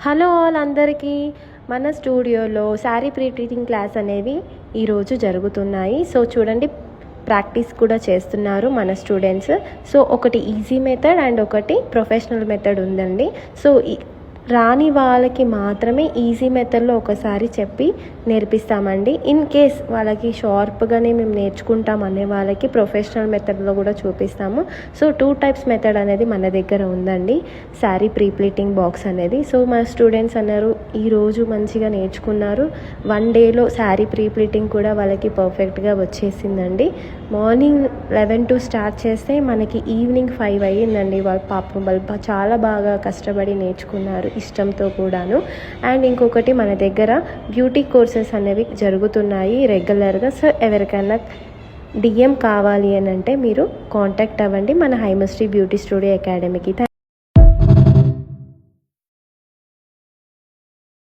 Hello all అందరికీ మన స్టూడియోలో శారీ ప్రీప్లీటింగ్ క్లాస్ అనేవి ఈరోజు జరుగుతున్నాయి. సో చూడండి, ప్రాక్టీస్ కూడా చేస్తున్నారు మన స్టూడెంట్స్. సో ఒకటి ఈజీ మెథడ్ అండ్ ఒకటి ప్రొఫెషనల్ మెథడ్ ఉందండి. సో రాని వాళ్ళకి మాత్రమే ఈజీ మెథడ్లో ఒకసారి చెప్పి నేర్పిస్తామండి. ఇన్ కేస్ వాళ్ళకి షార్ప్గానే మేము నేర్చుకుంటాం అనే వాళ్ళకి ప్రొఫెషనల్ మెథడ్లో కూడా చూపిస్తాము. సో 2 టైప్స్ మెథడ్ అనేది మన దగ్గర ఉందండి, శారీ ప్రీప్లీటింగ్ బాక్స్ అనేది. సో మా స్టూడెంట్స్ అన్నారు ఈరోజు మంచిగా నేర్చుకున్నారు, 1 డేలో శారీ ప్రీప్లీటింగ్ కూడా వాళ్ళకి పర్ఫెక్ట్గా వచ్చేసిందండి. మార్నింగ్ 11 to స్టార్ట్ చేస్తే మనకి ఈవినింగ్ 5 అయ్యిందండి. వాళ్ళు చాలా బాగా కష్టపడి నేర్చుకున్నారు, ఇష్టంతో కూడాను. అండ్ ఇంకొకటి మన దగ్గర బ్యూటీ కోర్సెస్ అనేవి జరుగుతున్నాయి రెగ్యులర్గా. సో ఎవరికైనా డిఎం కావాలి అని అంటే మీరు కాంటాక్ట్ అవ్వండి మన హైమస్ట్రీ బ్యూటీ స్టూడియో అకాడమీకి.